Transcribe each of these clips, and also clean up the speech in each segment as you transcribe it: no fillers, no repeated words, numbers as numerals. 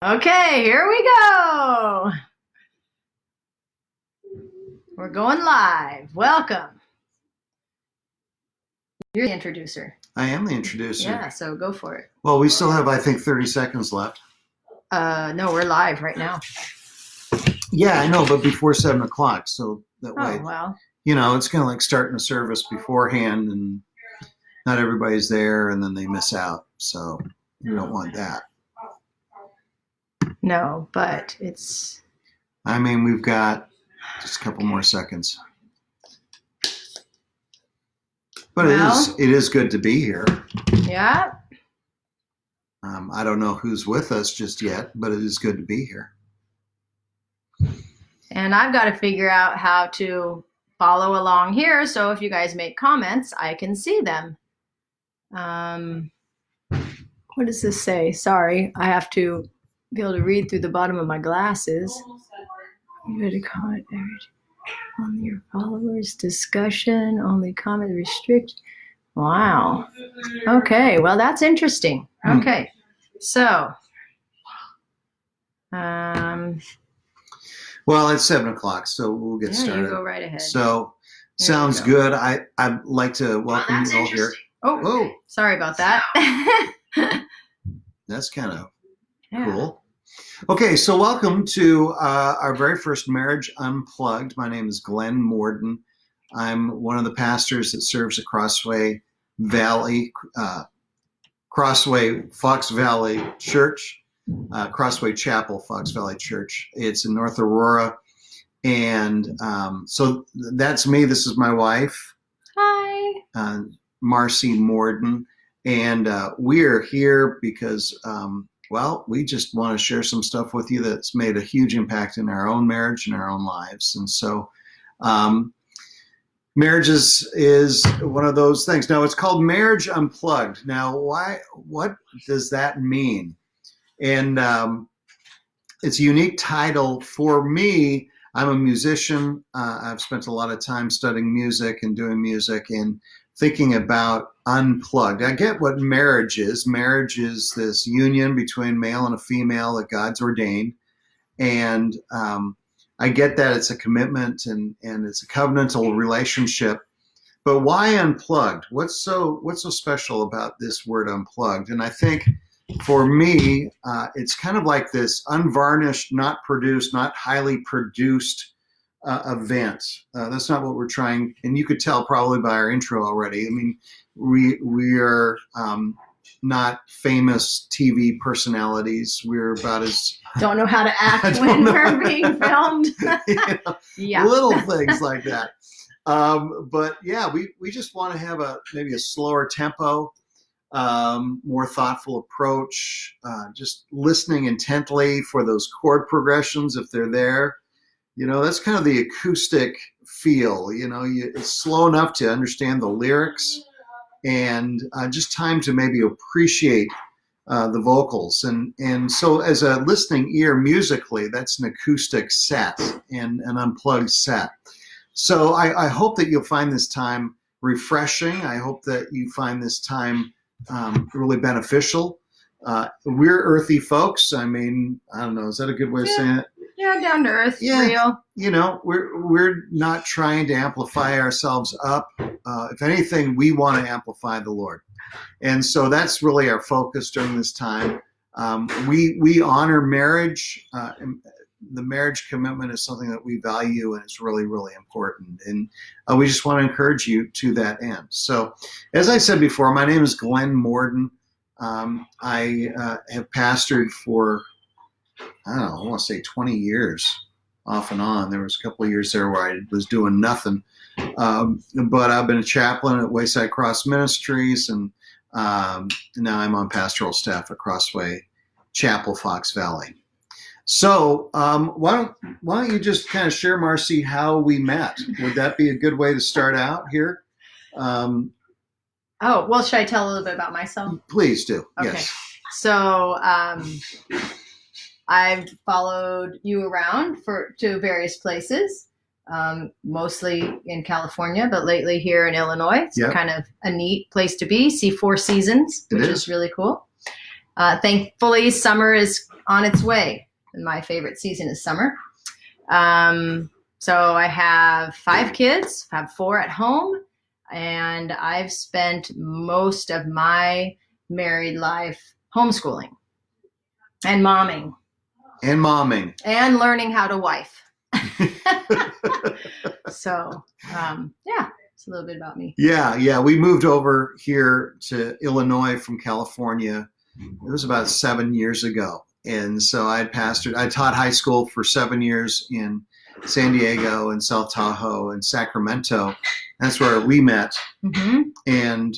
Okay, here we go. We're going live. Welcome. You're the introducer. I am the introducer. Yeah, so go for it. Well, we still have, I think, 30 seconds left. No, we're live right now. Yeah, I know, but before 7 o'clock. So that way, Oh, well. you know, it's kind of like starting a service beforehand and not everybody's there and then they miss out. So you don't want that. No, but it's... I mean, we've got just a couple more seconds. But well, it is good to be here. Yeah. I don't know who's with us just yet, but it is good to be here. And I've got to figure out how to follow along here. So if you guys make comments, I can see them. What does this say? Sorry, I have to be able to read through the bottom of my glasses. You to comment on your followers discussion, only comment restrict. Wow. Okay, well, that's interesting. Okay, so well, it's 7 o'clock, so we'll get started. You go right ahead. So sounds good. I'd like to welcome you all here. Oh, sorry about that. That's kind of cool. Okay, so welcome to our very first Marriage Unplugged. My name is Glen Morden. I'm one of the pastors that serves at Crossway Fox Valley Church, Crossway Chapel, Fox Valley Church. It's in North Aurora. And so that's me. This is my wife. Hi. Marci Morden. And we're here because, well, we just want to share some stuff with you that's made a huge impact in our own marriage and our own lives. And so marriage is one of those things. Now, it's called Marriage Unplugged. Now, what does that mean? And it's a unique title for me. I'm a musician. I've spent a lot of time studying music and doing music and thinking about unplugged. I get what marriage is. Marriage is this union between male and a female that God's ordained. And I get that it's a commitment and it's a covenantal relationship. But why unplugged? What's so special about this word unplugged? And I think for me, it's kind of like this unvarnished, not produced, not highly produced event. That's not what we're trying. And you could tell probably by our intro already. I mean, we are not famous TV personalities. We're about as don't know how to act when we're being filmed. Little things like that. But yeah, we just want to have maybe a slower tempo, more thoughtful approach, just listening intently for those chord progressions if they're there. You know, that's kind of the acoustic feel. You know, it's slow enough to understand the lyrics and just time to maybe appreciate the vocals. And so as a listening ear musically, that's an acoustic set and an unplugged set. So I hope that you'll find this time refreshing. I hope that you find this time really beneficial. We're earthy folks. I mean, I don't know. Is that a good way of saying it? Yeah, down to earth, real. You know, we're not trying to amplify ourselves up. If anything, we want to amplify the Lord. And so that's really our focus during this time. We honor marriage. The marriage commitment is something that we value, and it's really, really important. And we just want to encourage you to that end. So as I said before, my name is Glen Morden. I have pastored for, I don't know, I want to say 20 years off and on. There was a couple of years there where I was doing nothing. But I've been a chaplain at Wayside Cross Ministries, and now I'm on pastoral staff at Crossway Chapel, Fox Valley. So why don't you just kind of share, Marci, how we met? Would that be a good way to start out here? Oh, well, should I tell a little bit about myself? Please do. Okay. Yes. So I've followed you around to various places, mostly in California, but lately here in Illinois. It's kind of a neat place to be. See 4 seasons, which is really cool. Thankfully, summer is on its way. And my favorite season is summer. So I have 5 kids, have 4 at home, and I've spent most of my married life homeschooling and momming and learning how to wife. So, yeah, it's a little bit about me. Yeah. We moved over here to Illinois from California. It was about 7 years ago. And so I taught high school for 7 years in San Diego and South Tahoe and Sacramento. That's where we met. Mm-hmm. And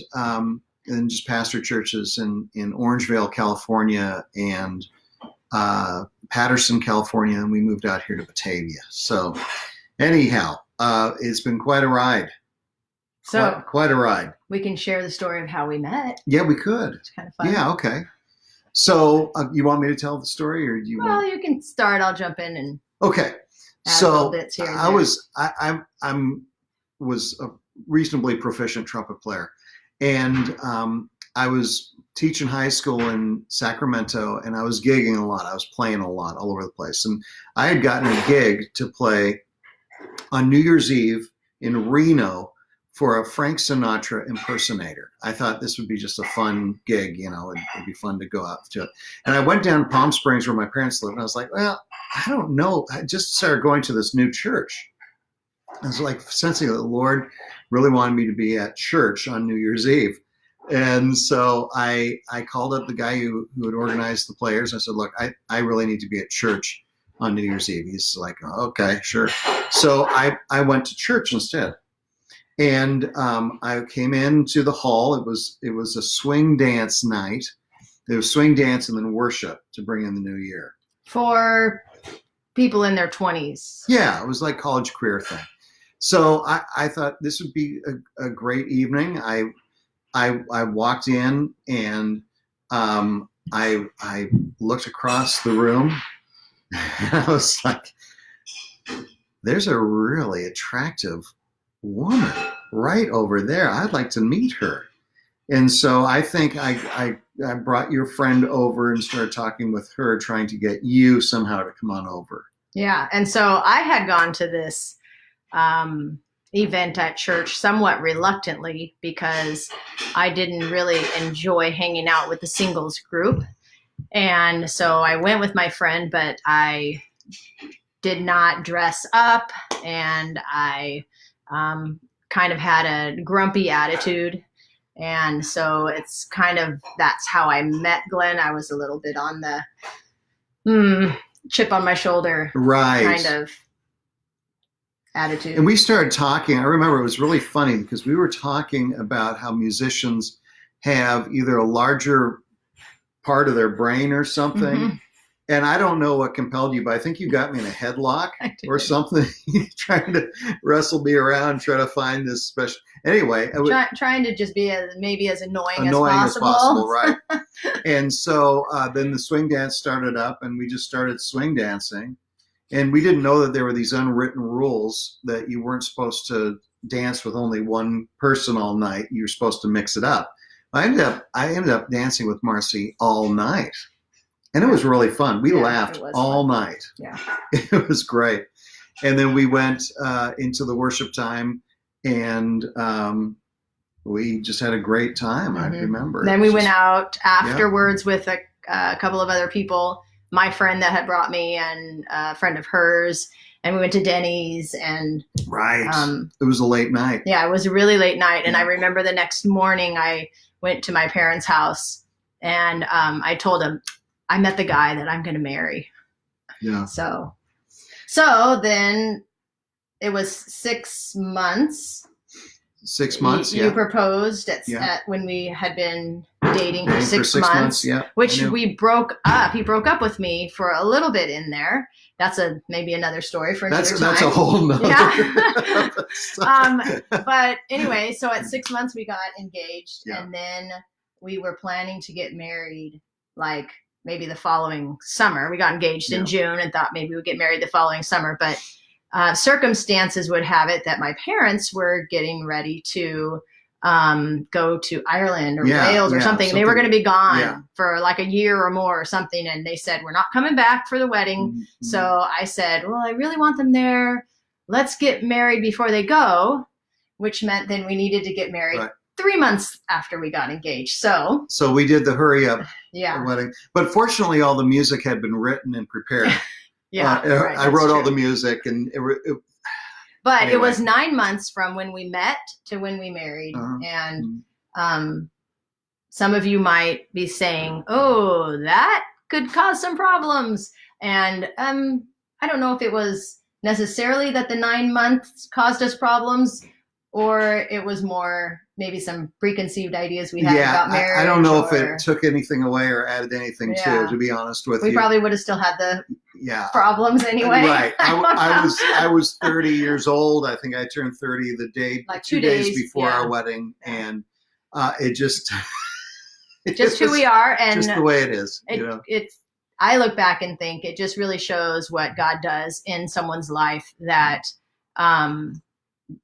just pastored churches in Orangevale, California, and Patterson, California, and we moved out here to Batavia. So anyhow, it's been quite a ride. So quite a ride. We can share the story of how we met. Yeah, we could. It's kind of fun. Yeah, okay. So you want me to tell the story, or do you? Well, you can start. I'll jump in and. Okay. So bits here I was a reasonably proficient trumpet player, and I was teaching high school in Sacramento, and I was gigging a lot. I was playing a lot all over the place, and I had gotten a gig to play on New Year's Eve in Reno for a Frank Sinatra impersonator. I thought this would be just a fun gig, it'd be fun to go out to it. And I went down to Palm Springs where my parents live, and I was like, well, I don't know. I just started going to this new church. I was like sensing that the Lord really wanted me to be at church on New Year's Eve. And so I called up the guy who had organized the players. I said, look, I really need to be at church on New Year's Eve. He's like, oh, okay, sure. So I went to church instead. And I came into the hall. It was a swing dance night. There was swing dance and then worship to bring in the new year. For people in their 20s. Yeah, it was like college career thing. So I thought this would be a great evening. I walked in and I looked across the room and I was like, there's a really attractive woman right over there. I'd like to meet her. And so I think I brought your friend over and started talking with her, trying to get you somehow to come on over. Yeah. And so I had gone to this event at church somewhat reluctantly because I didn't really enjoy hanging out with the singles group. And so I went with my friend, but I did not dress up, and I kind of had a grumpy attitude. And so it's kind of, that's how I met Glenn. I was a little bit on the chip on my shoulder kind of attitude. And we started talking. I remember it was really funny because we were talking about how musicians have either a larger part of their brain or something. Mm-hmm. And I don't know what compelled you, but I think you got me in a headlock or something, trying to wrestle me around, try to find this special. Anyway, trying to just be maybe as annoying as possible, right? And so then the swing dance started up, and we just started swing dancing. And we didn't know that there were these unwritten rules that you weren't supposed to dance with only one person all night. You were supposed to mix it up. I ended up dancing with Marci all night. And it was really fun. We laughed all night. Yeah. It was great. And then we went into the worship time, and we just had a great time. Mm-hmm. I remember. Then we went out afterwards with a couple of other people, my friend that had brought me and a friend of hers. And we went to Denny's and. Right. It was a late night. Yeah, it was a really late night. And I remember the next morning I went to my parents' house, and I told them, I met the guy that I'm going to marry. Yeah. So then it was 6 months. 6 months. You proposed at when we had been dating for 6 months. Yeah. Which we broke up. He broke up with me for a little bit in there. That's maybe another story for another time. That's a whole nother. Yeah. But anyway, so at 6 months we got engaged, and then we were planning to get married like maybe the following summer. We got engaged in June and thought maybe we'd get married the following summer. But circumstances would have it that my parents were getting ready to go to Ireland or Yeah, Wales or yeah, something. They were going to be gone yeah. for like a year or more or something. And they said, we're not coming back for the wedding. Mm-hmm. So I said, well, I really want them there. Let's get married before they go, which meant then we needed to get married Right. 3 months after we got engaged. So we did the hurry up yeah. wedding. But fortunately, all the music had been written and prepared. Yeah, right, I wrote true. all the music, and but anyway. It was 9 months from when we met to when we married. And some of you might be saying, oh, that could cause some problems. And I don't know if it was necessarily that the 9 months caused us problems, or it was more maybe some preconceived ideas we had about marriage. I don't know if it took anything away or added anything to be honest with you. We probably would have still had the problems anyway. Right. I was 30 years old. I think I turned 30 the day, like 2 days before our wedding. And it just... just who we are, and just the way it is. I look back and think it just really shows what God does in someone's life that,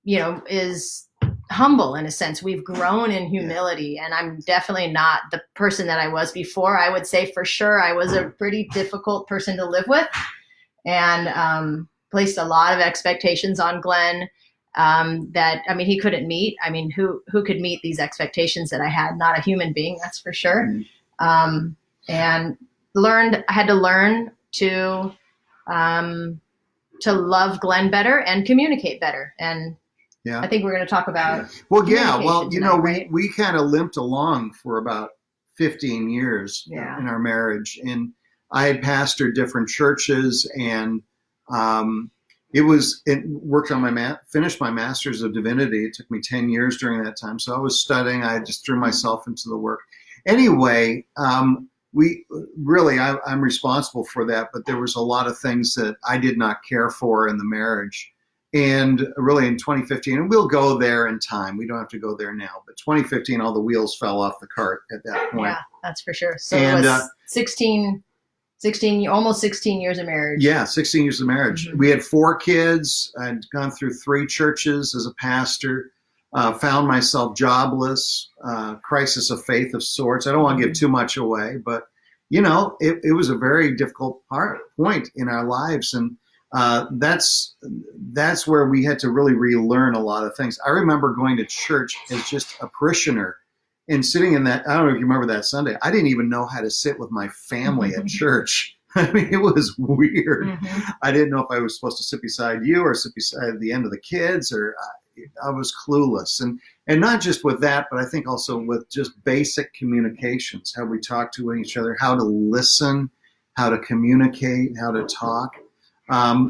is humble in a sense. We've grown in humility, and I'm definitely not the person that I was before. I would say for sure I was a pretty difficult person to live with, and placed a lot of expectations on Glenn. He couldn't meet. I mean, who could meet these expectations that I had? Not a human being, that's for sure. And I had to learn to love Glenn better and communicate better. And I think we're going to talk about. We kind of limped along for about 15 years in our marriage, and I had pastored different churches, and finished my master's of divinity. It took me 10 years during that time. So I was studying. I just threw myself into the work. Anyway, I'm responsible for that, but there was a lot of things that I did not care for in the marriage. And really in 2015, and we'll go there in time. We don't have to go there now, but 2015, all the wheels fell off the cart at that point. Yeah, that's for sure. So it was 16, almost 16 years of marriage. Yeah, 16 years of marriage. Mm-hmm. We had 4 kids. I'd gone through 3 churches as a pastor, found myself jobless, crisis of faith of sorts. I don't want to give too much away, but, it was a very difficult point in our lives. And that's where we had to really relearn a lot of things. I remember going to church as just a parishioner and sitting in that, I don't know if you remember that Sunday, I didn't even know how to sit with my family at church. I mean, it was weird. Mm-hmm. I didn't know if I was supposed to sit beside you or sit beside the end of the kids, or I was clueless. And not just with that, but I think also with just basic communications, how we talk to each other, how to listen, how to communicate, how to talk.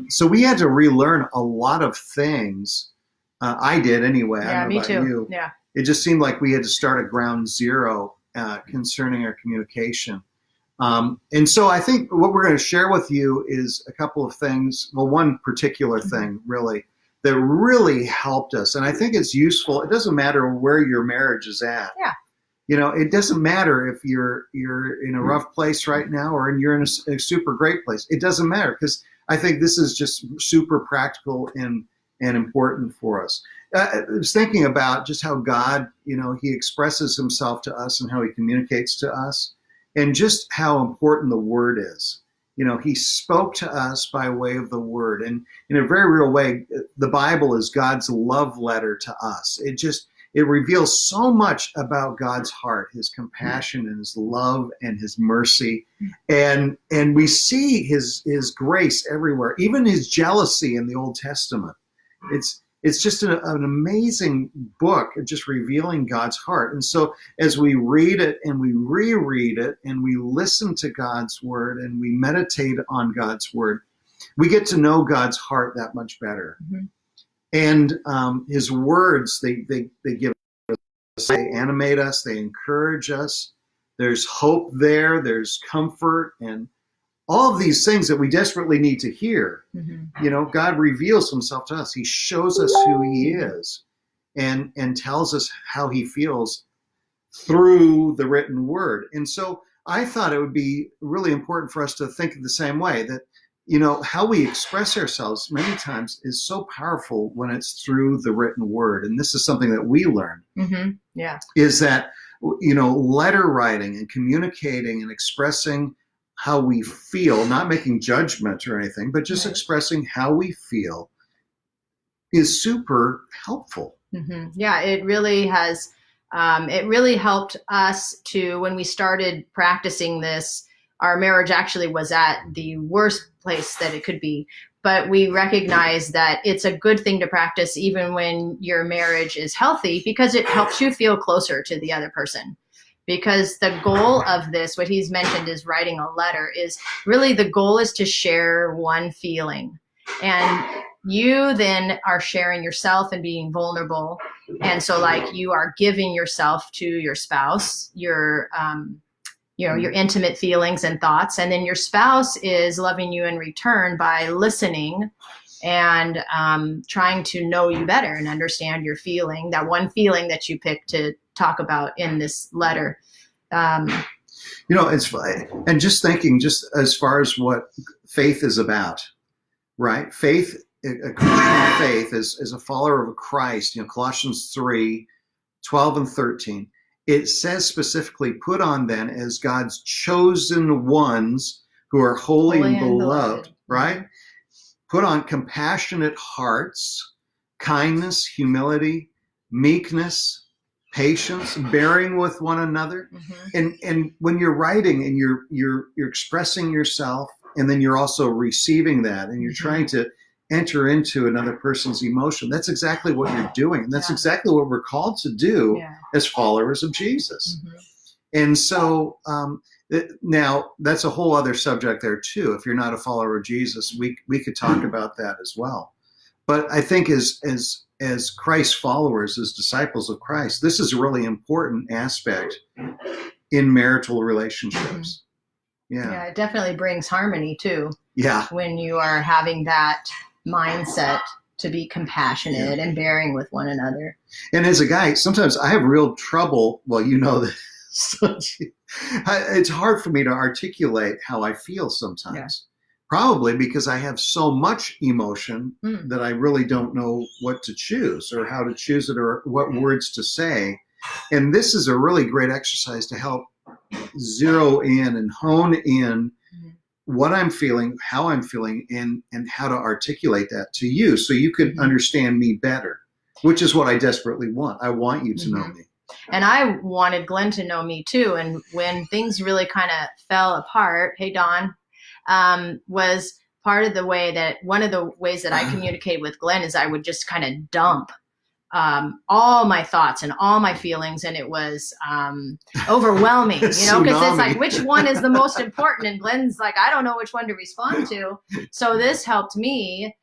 So we had to relearn a lot of things. I did anyway. Yeah, I don't know me about too. You. Yeah. It just seemed like we had to start at ground zero concerning our communication. And so I think what we're going to share with you is a couple of things. Well, one particular thing really that really helped us. And I think it's useful. It doesn't matter where your marriage is at. Yeah. It doesn't matter if you're in a rough place right now or you're in a super great place. It doesn't matter, because I think this is just super practical and important for us. I was thinking about just how God, he expresses himself to us and how he communicates to us, and just how important the word is. He spoke to us by way of the word. And in a very real way, the Bible is God's love letter to us. It reveals so much about God's heart, his compassion and his love and his mercy. And we see his grace everywhere, even his jealousy in the Old Testament. It's just an amazing book, just revealing God's heart. And so as we read it and we reread it and we listen to God's word and we meditate on God's word, we get to know God's heart that much better. Mm-hmm. And his words, they give us, they animate us, they encourage us. There's hope there, there's comfort, and all of these things that we desperately need to hear. Mm-hmm. God reveals himself to us. He shows us who he is and tells us how he feels through the written word. And so I thought it would be really important for us to think the same way, that, how we express ourselves many times is so powerful when it's through the written word. And this is something that we learned. Mm-hmm. Yeah. Is that, letter writing and communicating and expressing how we feel, not making judgment or anything, but just expressing how we feel is super helpful. Mm-hmm. Yeah, it really has. It really helped us to, when we started practicing this, our marriage actually was at the worst place that it could be. But we recognize that it's a good thing to practice even when your marriage is healthy, because it helps you feel closer to the other person. Because the goal of this, what he's mentioned is writing a letter, is really the goal is to share one feeling. And you then are sharing yourself and being vulnerable. And so like you are giving yourself to your spouse, your intimate feelings and thoughts. And then your spouse is loving you in return by listening and trying to know you better and understand your feeling, that one feeling that you picked to talk about in this letter. It's funny. And just thinking, just as far as what faith is about, right? Faith, a Christian faith is a follower of Christ. Colossians 3:12 and 13. It says specifically, put on then as God's chosen ones who are holy and beloved, right? Put on compassionate hearts, kindness, humility, meekness, patience, bearing with one another. Mm-hmm. And when you're writing and you're expressing yourself, and then you're also receiving that, and you're trying to enter into another person's emotion, that's exactly what you're doing. And that's exactly what we're called to do as followers of Jesus. Mm-hmm. And so now that's a whole other subject there too. If you're not a follower of Jesus, we could talk about that as well. But I think as Christ followers, as disciples of Christ, this is a really important aspect in marital relationships. Mm-hmm. Yeah, it definitely brings harmony too. Yeah. When you are having that mindset to be compassionate and bearing with one another. And as a guy, sometimes I have real trouble. Well, it's hard for me to articulate how I feel sometimes. Yeah. Probably because I have so much emotion that I really don't know what to choose or how to choose it or what words to say. And this is a really great exercise to help zero in and hone in what I'm feeling, how I'm feeling, and how to articulate that to you so you can understand me better, which is what I desperately want. I want you to know me. And I wanted Glenn to know me too. And when things really kind of fell apart, hey, Don, was part of the way that one of the ways that I communicate with Glenn is I would just kind of dump all my thoughts and all my feelings. And it was overwhelming, because it's like, which one is the most important? And Glenn's like, I don't know which one to respond to. So this helped me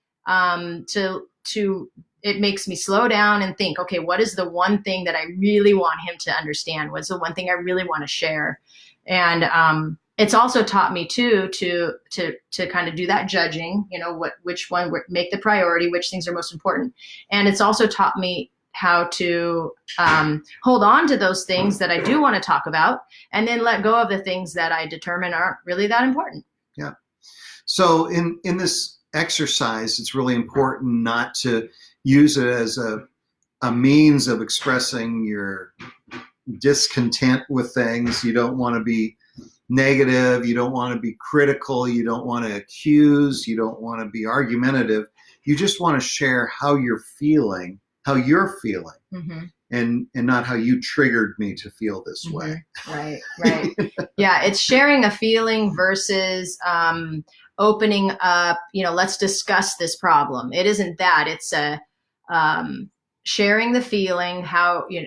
it makes me slow down and think, okay, what is the one thing that I really want him to understand? What's the one thing I really want to share? And it's also taught me too to kind of do that judging, which one make the priority, which things are most important. And it's also taught me how to hold on to those things that I do want to talk about, and then let go of the things that I determine aren't really that important. Yeah. So in this exercise, it's really important not to use it as a means of expressing your discontent with things. You don't want to be negative. You don't want to be critical. You don't want to accuse. You don't want to be argumentative. You just want to share how you're feeling, mm-hmm. and not how you triggered me to feel this mm-hmm. way. Right. Yeah, it's sharing a feeling versus opening up, let's discuss this problem. It isn't that. It's sharing the feeling,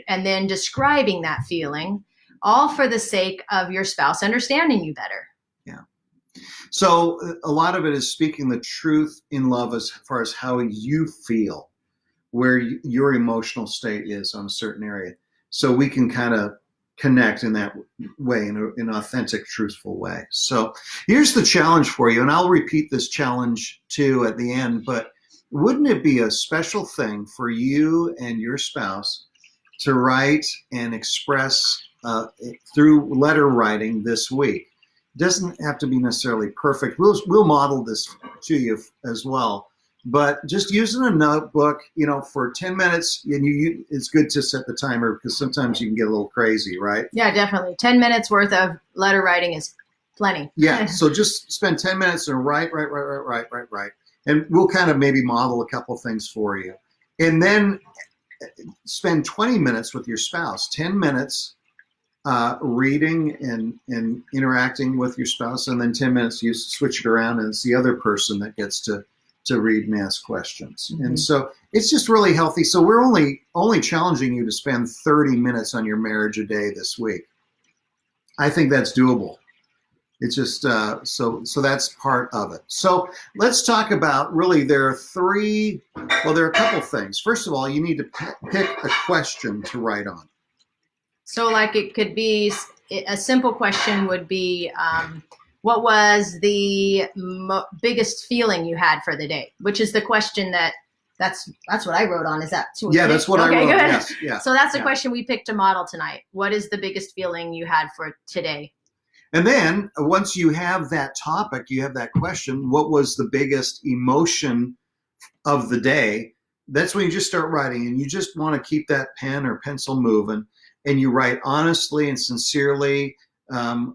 and then describing that feeling, all for the sake of your spouse understanding you better. Yeah. So a lot of it is speaking the truth in love as far as how you feel, where your emotional state is on a certain area. So we can kind of connect in that way, in an authentic, truthful way. So here's the challenge for you, and I'll repeat this challenge too at the end, but wouldn't it be a special thing for you and your spouse to write and express through letter writing this week? It doesn't have to be necessarily perfect. We'll model this to you as well. But just using a notebook, for 10 minutes, and it's good to set the timer because sometimes you can get a little crazy, right? Yeah, definitely. 10 minutes worth of letter writing is plenty. Yeah. So just spend 10 minutes and write. And we'll kind of maybe model a couple things for you. And then spend 20 minutes with your spouse, 10 minutes reading and interacting with your spouse, and then 10 minutes you switch it around and it's the other person that gets to read and ask questions. Mm-hmm. And so it's just really healthy. So we're only challenging you to spend 30 minutes on your marriage a day this week. I think that's doable. It's just so that's part of it. So let's talk about, really, there are a couple things. First of all, you need to pick a question to write on. So like it could be, a simple question would be, what was the biggest feeling you had for the day? Which is the question that's what I wrote on. Is that? Yeah, that's what I wrote. Good. Yes, yeah. So that's the question we picked to model tonight. What is the biggest feeling you had for today? And then once you have that topic, you have that question, what was the biggest emotion of the day? That's when you just start writing, and you just want to keep that pen or pencil moving, and you write honestly and sincerely,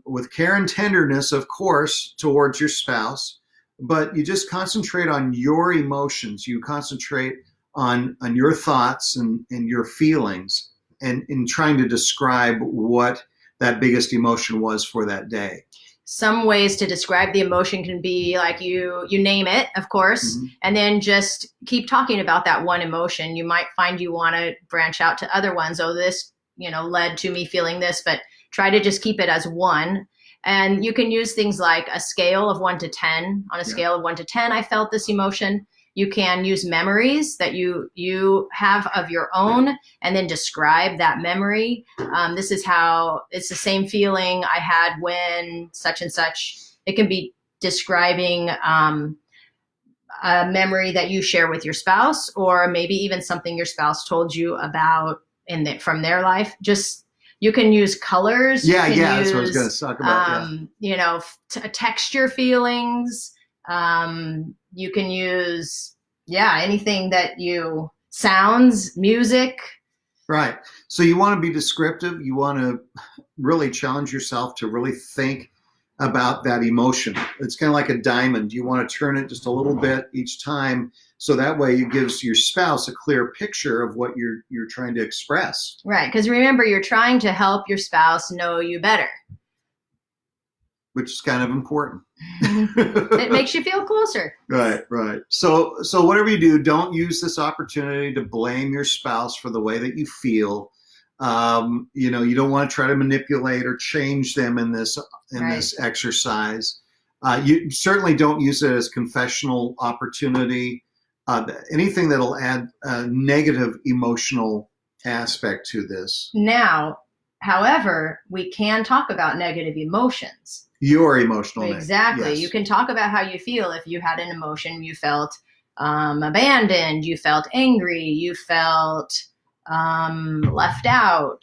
with care and tenderness, of course, towards your spouse, but you just concentrate on your emotions. You concentrate on your thoughts and your feelings, and in trying to describe what that biggest emotion was for that day. Some ways to describe the emotion can be like you name it, of course, mm-hmm. and then just keep talking about that one emotion. You might find you want to branch out to other ones. Oh, this, led to me feeling this, but try to just keep it as one. And you can use things like a scale of 1 to 10. On a scale of 1 to 10, I felt this emotion. You can use memories that you have of your own and then describe that memory. This is how it's the same feeling I had when such and such. It can be describing a memory that you share with your spouse, or maybe even something your spouse told you about from their life. Just, you can use colors. Yeah, that's what I was going to talk about. Texture feelings. You can use, anything that sounds, music. Right. So you want to be descriptive. You want to really challenge yourself to really think about that emotion. It's kind of like a diamond. You want to turn it just a little bit each time, so that way it gives your spouse a clear picture of what you're trying to express. Right. Because remember, you're trying to help your spouse know you better, which is kind of important. It makes you feel closer. Right. So whatever you do, don't use this opportunity to blame your spouse for the way that you feel. You don't want to try to manipulate or change them in this exercise. You certainly don't use it as confessional opportunity. Anything that'll add a negative emotional aspect to this. Now, however, we can talk about negative emotions. Your emotional. Exactly. Yes. You can talk about how you feel. If you had an emotion, you felt abandoned, you felt angry, you felt left out,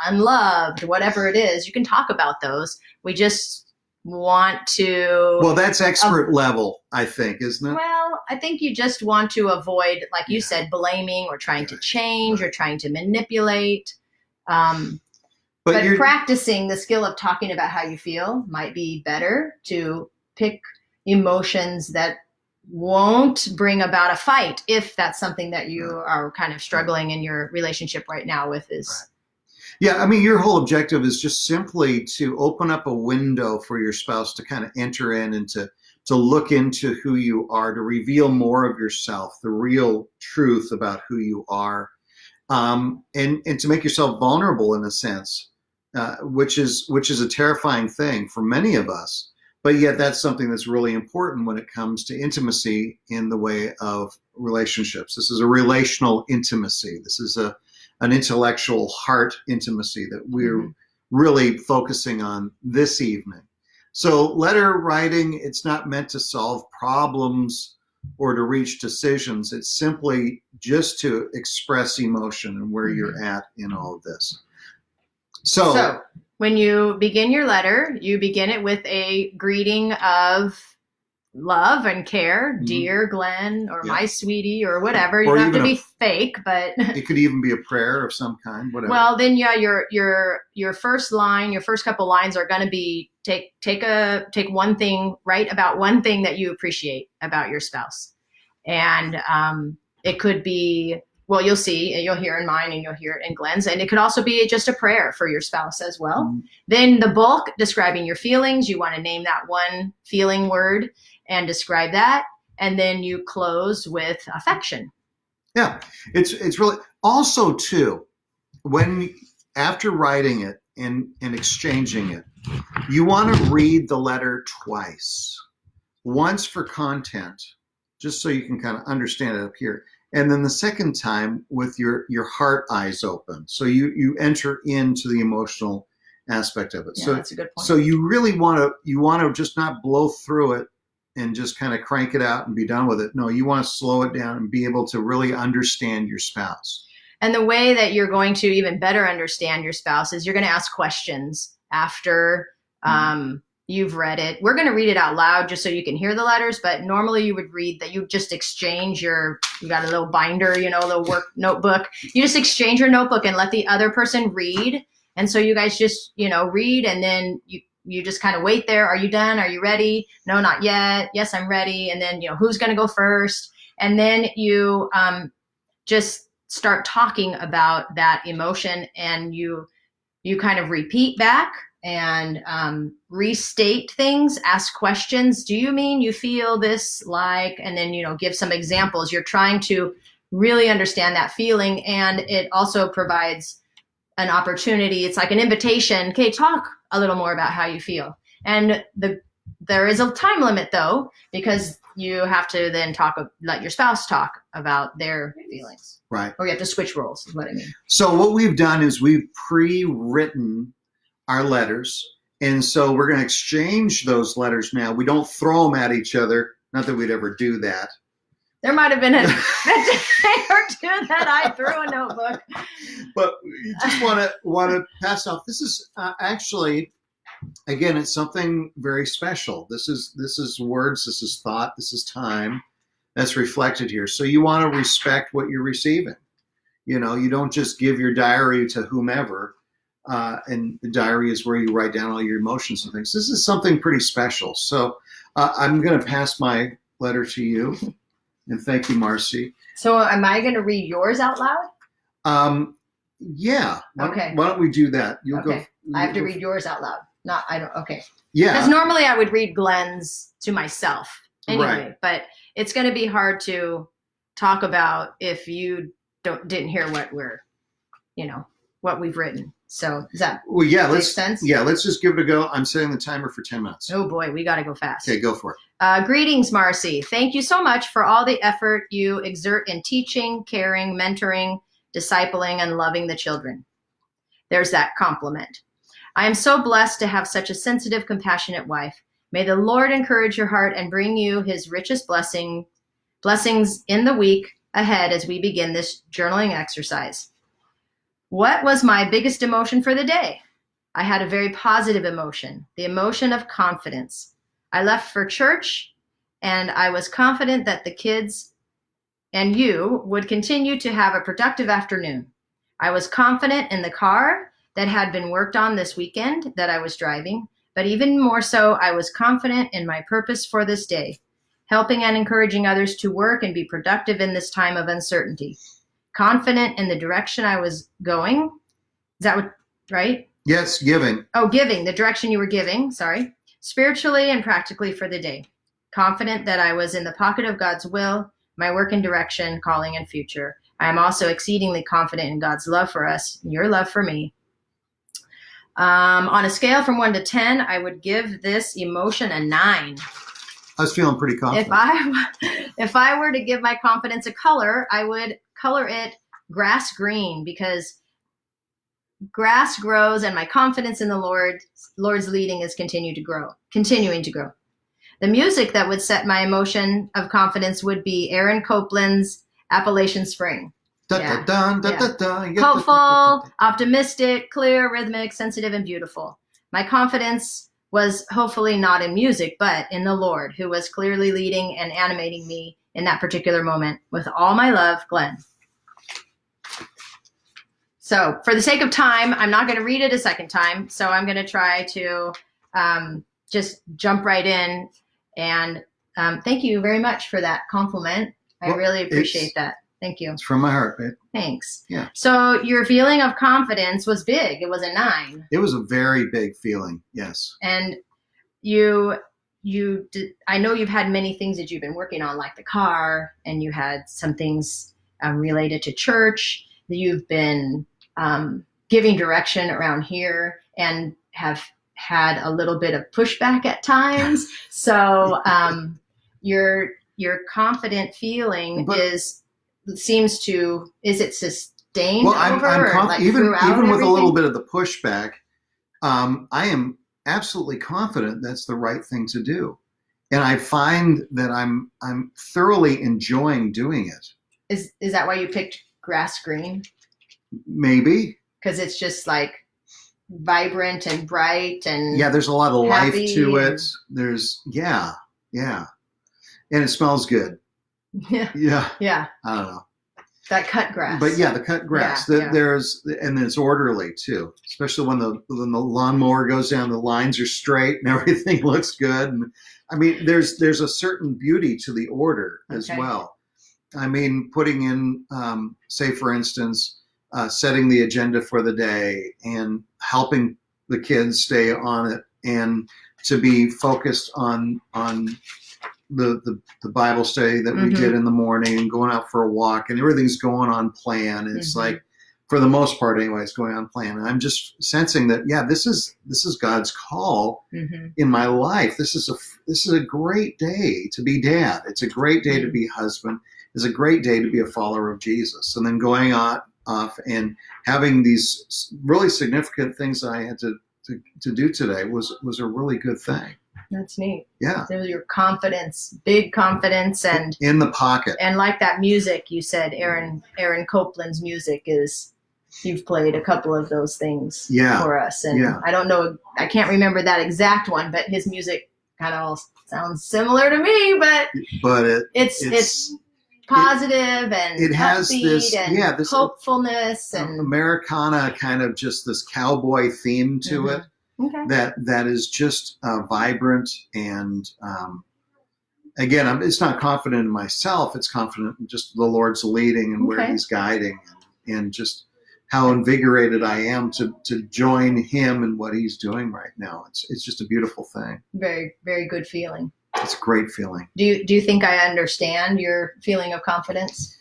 unloved, whatever it is, you can talk about those. We just want to. Well, that's expert level, I think, isn't it? Well, I think you just want to avoid, like you said, blaming or trying to change or trying to manipulate. But practicing the skill of talking about how you feel might be better, to pick emotions that won't bring about a fight, if that's something that you are kind of struggling in your relationship right now with. Yeah, I mean, your whole objective is just simply to open up a window for your spouse to kind of enter in and to look into who you are, to reveal more of yourself, the real truth about who you are, and to make yourself vulnerable in a sense, which is a terrifying thing for many of us. But yet that's something that's really important when it comes to intimacy in the way of relationships. This is a relational intimacy. This is an intellectual heart intimacy that we're really focusing on this evening. So letter writing, it's not meant to solve problems or to reach decisions. It's simply just to express emotion and where you're at in all of this. So when you begin your letter, you begin it with a greeting of love and care, Mhm. dear Glenn, or Yeah. my sweetie, or whatever. You Or don't have to even be fake, but It could even be a prayer of some kind, whatever. well, then yeah, your first line, your first couple lines are going to be take one thing, write about one thing that you appreciate about your spouse, and it could be, well, you'll see, you'll hear in mine, and you'll hear it in Glenn's, and it could also be just a prayer for your spouse as well. Mhm. Then the bulk, describing your feelings, you want to name that one feeling word and describe that, and then you close with affection. Yeah, it's really also too when after writing it and exchanging it, you want to read the letter twice. Once for content, just so you can kind of understand it up here, and then the second time with your heart eyes open, so you enter into the emotional aspect of it. Yeah, So that's a good point. so you really want to just not blow through it and just kind of crank it out and be done with it. No, you want to slow it down and be able to really understand your spouse. And the way that you're going to even better understand your spouse is you're going to ask questions after you've read it. We're going to read it out loud just so you can hear the letters, but normally you would read that you just exchange you got a little binder, a little work notebook. You just exchange your notebook and let the other person read. And so you guys just, read, and then you just kind of wait there. Are you done? Are you ready? No, not yet. Yes, I'm ready. And then, who's going to go first? And then you just start talking about that emotion, and you kind of repeat back and restate things, ask questions. Do you mean you feel this like, and then, give some examples. You're trying to really understand that feeling. And it also provides an opportunity. It's like an invitation. Okay, talk a little more about how you feel. And there is a time limit though, because you have to then let your spouse talk about their feelings. Right. Or you have to switch roles, is what I mean. So what we've done is we've pre-written our letters, and so we're going to exchange those letters now. We don't throw them at each other. Not that we'd ever do that. There might have been a day or two that I threw a notebook. But you just want to pass off. This is actually, again, it's something very special. This is words. This is thought. This is time that's reflected here. So you want to respect what you're receiving. You don't just give your diary to whomever, and the diary is where you write down all your emotions and things. This is something pretty special. So I'm going to pass my letter to you, and thank you, Marci. So am I going to read yours out loud? Yeah. Okay. Why don't we do that? You'll okay. go. I have to read yours out loud. I don't. Okay. Yeah. Because normally I would read Glenn's to myself anyway, Right. But it's going to be hard to talk about if you didn't hear what we've written. So does that make sense? Yeah, let's just give it a go. I'm setting the timer for 10 minutes. Oh boy, we got to go fast. Okay, go for it. Greetings, Marci. Thank you so much for all the effort you exert in teaching, caring, mentoring, discipling, and loving the children. There's that compliment. I am so blessed to have such a sensitive, compassionate wife. May the Lord encourage your heart and bring you his richest blessings in the week ahead as we begin this journaling exercise. What was my biggest emotion for the day? I had a very positive emotion, the emotion of confidence. I left for church, and I was confident that the kids and you would continue to have a productive afternoon. I was confident in the car that had been worked on this weekend that I was driving, but even more so, I was confident in my purpose for this day, helping and encouraging others to work and be productive in this time of uncertainty. Confident in the direction I was going. Is that right? Yes, giving. Oh, giving, the direction you were giving, sorry. Spiritually and practically for the day. Confident that I was in the pocket of God's will, my work and direction, calling, and future. I am also exceedingly confident in God's love for us, your love for me. On a scale from 1 to 10, I would give this emotion a 9. I was feeling pretty confident. If I were to give my confidence a color, I would color it grass green, because grass grows and my confidence in the Lord's leading is continuing to grow. The music that would set my emotion of confidence would be Aaron Copland's Appalachian Spring. Hopeful, optimistic, clear, rhythmic, sensitive, and beautiful. My confidence was hopefully not in music, but in the Lord, who was clearly leading and animating me in that particular moment. With all my love, Glenn. So for the sake of time, I'm not going to read it a second time. So I'm going to try to just jump right in. And thank you very much for that compliment. I really appreciate that. Thank you. It's from my heart, babe. Thanks. Yeah. So your feeling of confidence was big. It was a 9. It was a very big feeling. Yes. And I know you've had many things that you've been working on, like the car, and you had some things related to church. You've been giving direction around here and have had a little bit of pushback at times. So your confident feeling is it sustained? Well, I'm even with everything? A little bit of the pushback. I am absolutely confident that's the right thing to do, and I find that I'm thoroughly enjoying doing it. Is that why you picked grass green? Maybe because it's just like vibrant and bright and there's a lot of life to it. There's and it smells good. Yeah. I don't know. That cut grass. But the cut grass. There's and it's orderly too, especially when the lawnmower goes down, the lines are straight and everything looks good. And I mean, there's a certain beauty to the order as well. I mean, putting in, say, for instance, setting the agenda for the day and helping the kids stay on it and to be focused on the Bible study that we did in the morning and going out for a walk and everything's going on plan. It's like, for the most part anyway, it's going on plan. And I'm just sensing that, this is God's call in my life. This is a great day to be dad. It's a great day to be husband. It's a great day to be a follower of Jesus. And then going off and having these really significant things that I had to do today was a really good thing. That's neat. Yeah. So your confidence, big confidence, and in the pocket. And like that music you said, Aaron Copland's music is, you've played a couple of those things for us. And I don't know, I can't remember that exact one, but his music kind of sounds similar to me, but it's positive and it has this hopefulness and Americana kind of just this cowboy theme to it. That is just vibrant and again, it's not confident in myself. It's confident in just the Lord's leading and where He's guiding and just how invigorated I am to join Him in what He's doing right now. It's just a beautiful thing. Very, very good feeling. It's a great feeling. Do you think I understand your feeling of confidence?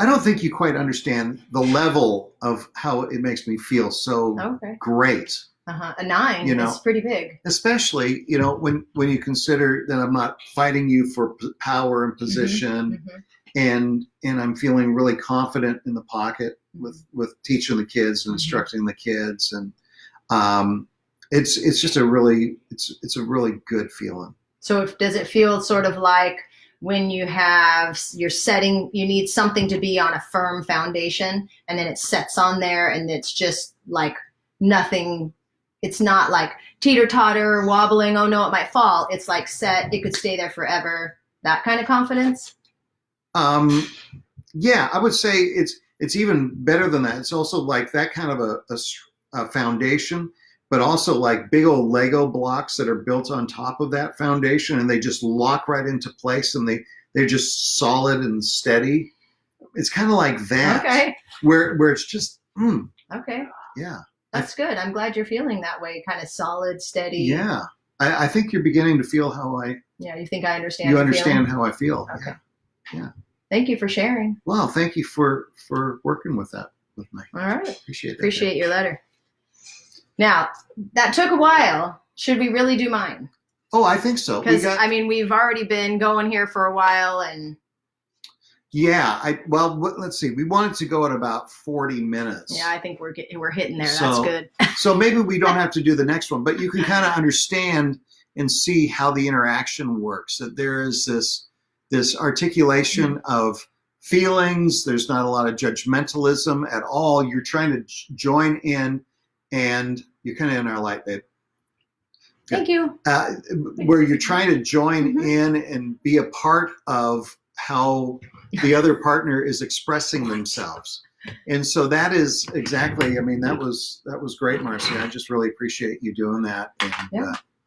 I don't think you quite understand the level of how it makes me feel so great. A 9 is pretty big. Especially, when you consider that I'm not fighting you for power and position and I'm feeling really confident in the pocket with teaching the kids and instructing the kids. And it's just a really good feeling. So does it feel sort of like when you need something to be on a firm foundation and then it sets on there and it's just like nothing, it's not like teeter-totter, wobbling, oh no, it might fall. It's like set, it could stay there forever. That kind of confidence? I would say it's even better than that. It's also like that kind of a foundation, but also like big old Lego blocks that are built on top of that foundation and they just lock right into place and they're just solid and steady. It's kind of like that. Okay. Where it's just, Okay. Yeah. That's good. I'm glad you're feeling that way, kind of solid, steady. Yeah. I think you're beginning to feel how you think I understand. You understand how I feel. Okay. Yeah. Thank you for sharing. Well, thank you for working with that with me. All right. Appreciate that. Appreciate your letter. Now, that took a while. Should we really do mine? Oh, I think so. Because, we've already been going here for a while. And let's see. We wanted to go at about 40 minutes. Yeah, I think we're hitting there. That's good. So maybe we don't have to do the next one, but you can kind of understand and see how the interaction works, that there is this articulation of feelings. There's not a lot of judgmentalism at all. You're trying to join in and you're kind of in our light, babe. Thank you. Where you're trying to join in and be a part of how the other partner is expressing themselves. And so that is exactly, I mean, that was great, Marci. I just really appreciate you doing that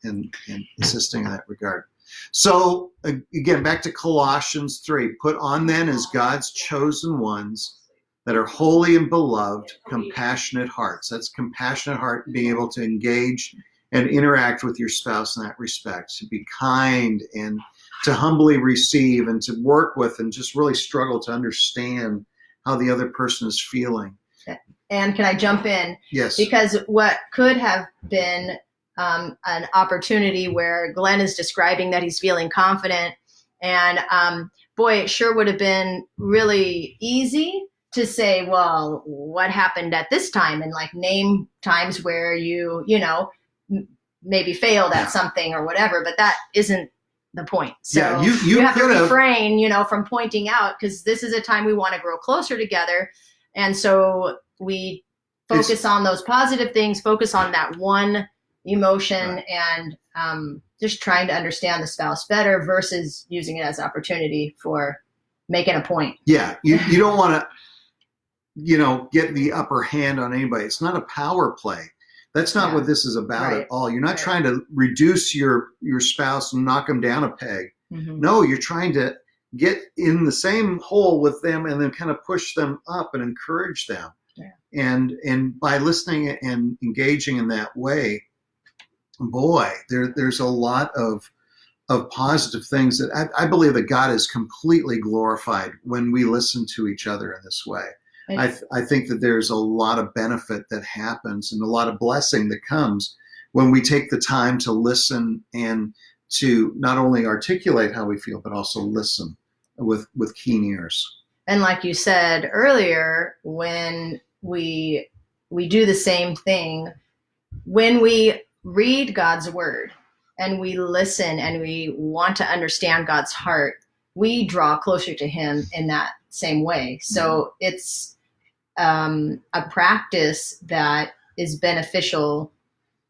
and assisting in that regard. So again, back to Colossians 3, put on then as God's chosen ones that are holy and beloved, compassionate hearts. That's compassionate heart, being able to engage and interact with your spouse in that respect, to be kind and to humbly receive and to work with and just really struggle to understand how the other person is feeling. And can I jump in? Yes. Because what could have been an opportunity where Glenn is describing that he's feeling confident, and boy, it sure would have been really easy to say, well, what happened at this time, and like name times where you maybe failed at something or whatever, but that isn't the point. So you have to refrain, from pointing out, because this is a time we want to grow closer together. And so we focus on those positive things, focus on that one emotion, and just trying to understand the spouse better versus using it as opportunity for making a point. Yeah. You don't want to, get the upper hand on anybody. It's not a power play. That's not what this is about at all. You're not trying to reduce your spouse and knock them down a peg. Mm-hmm. No, you're trying to get in the same hole with them and then kind of push them up and encourage them. Yeah. And by listening and engaging in that way, boy, there's a lot of positive things that I believe that God is completely glorified when we listen to each other in this way. I think that there's a lot of benefit that happens and a lot of blessing that comes when we take the time to listen and to not only articulate how we feel, but also listen with keen ears. And like you said earlier, when we do the same thing, when we read God's word and we listen and we want to understand God's heart, we draw closer to him in that same way. So it's a practice that is beneficial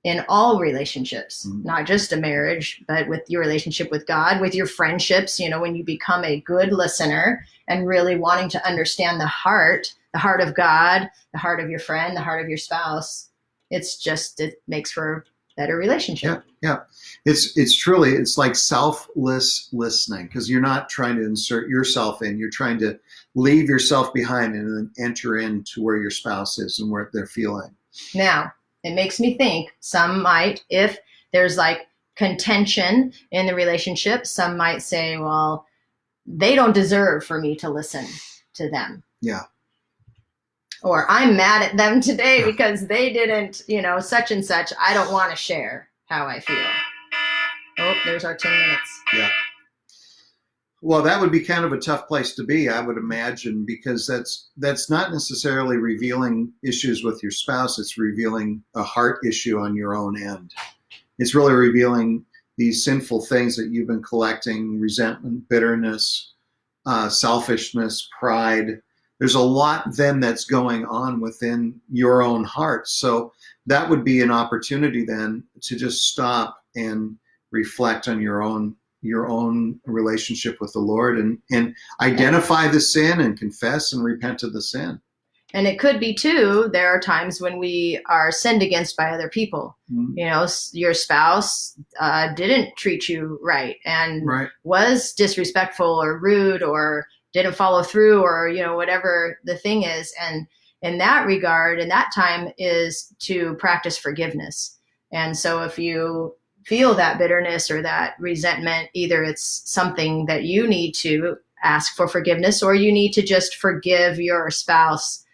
in all relationships, not just a marriage, but with your relationship with God, with your friendships, when you become a good listener and really wanting to understand the heart of God, the heart of your friend, the heart of your spouse, it makes for a better relationship. Yeah. It's truly, it's like selfless listening, because you're not trying to insert yourself in, you're trying to leave yourself behind and then enter into where your spouse is and where they're feeling. Now, it makes me think some might, if there's like contention in the relationship, some might say, well, they don't deserve for me to listen to them. Yeah. Or I'm mad at them today because they didn't, such and such. I don't want to share how I feel. Oh, there's our 10 minutes. Yeah. Well, that would be kind of a tough place to be, I would imagine, because that's not necessarily revealing issues with your spouse. It's revealing a heart issue on your own end. It's really revealing these sinful things that you've been collecting: resentment, bitterness, selfishness, pride. There's a lot then that's going on within your own heart. So that would be an opportunity then to just stop and reflect on your own relationship with the Lord and identify the sin and confess and repent of the sin. And it could be too, there are times when we are sinned against by other people. Mm-hmm. Your spouse didn't treat you right and was disrespectful or rude or didn't follow through or, whatever the thing is. And in that regard, in that time, is to practice forgiveness. And so if you feel that bitterness or that resentment, either it's something that you need to ask for forgiveness or you need to just forgive your spouse,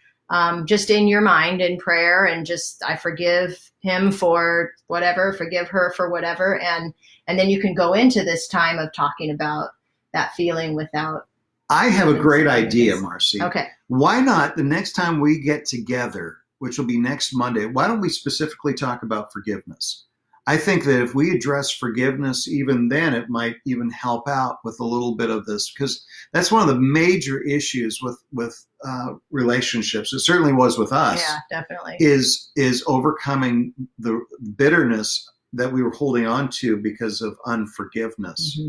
just in your mind in prayer, and just, I forgive him for whatever, forgive her for whatever. And then you can go into this time of talking about that feeling without. I have a great idea, Marci. Okay. Why not the next time we get together, which will be next Monday, why don't we specifically talk about forgiveness? I think that if we address forgiveness even then, it might even help out with a little bit of this, because that's one of the major issues with relationships. It certainly was with us. Yeah, definitely. Is overcoming the bitterness that we were holding on to because of unforgiveness.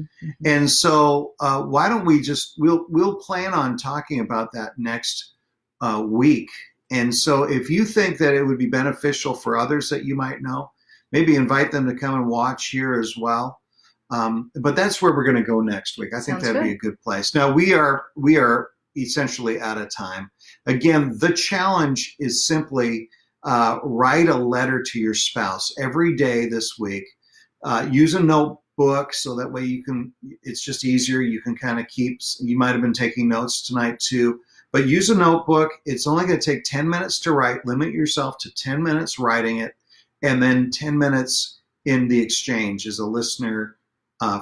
And so why don't we just we'll plan on talking about that next week. And so if you think that it would be beneficial for others that you might know, maybe invite them to come and watch here as well. But that's where we're going to go next week. I think that'd be a good place. Now we are essentially out of time. Again, the challenge is simply write a letter to your spouse every day this week. Use a notebook so that way you can, it's just easier. You can kind of keep, you might have been taking notes tonight too, but use a notebook. It's only going to take 10 minutes to write. Limit yourself to 10 minutes writing it, and then 10 minutes in the exchange as a listener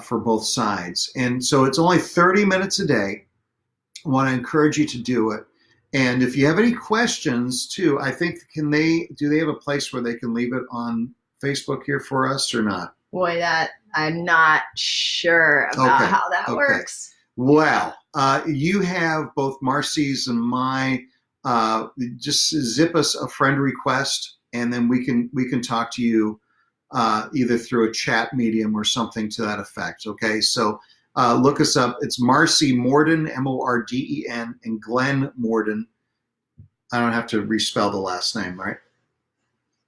for both sides. And so it's only 30 minutes a day. I want to encourage you to do it. And if you have any questions too, I think do they have a place where they can leave it on Facebook here for us or not? Boy, that I'm not sure about how that works. Well, you have both Marci's and my. Just zip us a friend request, and then we can talk to you either through a chat medium or something to that effect. Okay, so look us up. It's Marci Morden, Morden, and Glen Morden. I don't have to respell the last name, right?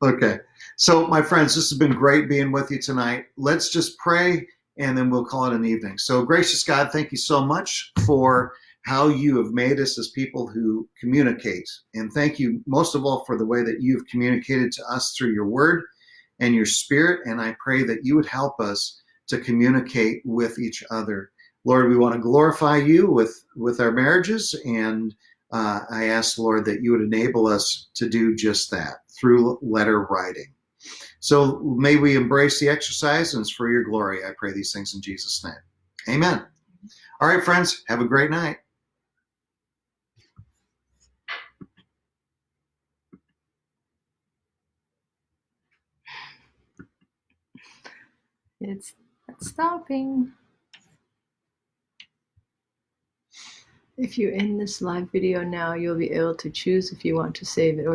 Okay. So, my friends, this has been great being with you tonight. Let's just pray, and then we'll call it an evening. So, gracious God, thank you so much for how you have made us as people who communicate. And thank you most of all for the way that you've communicated to us through your word and your spirit. And I pray that you would help us to communicate with each other. Lord, we want to glorify you with our marriages, and I ask, Lord, that you would enable us to do just that through letter writing. So may we embrace the exercise, and it's for your glory. I pray these things in Jesus' name. Amen. All right, friends, have a great night. It's not stopping. If you end this live video now, you'll be able to choose if you want to save it or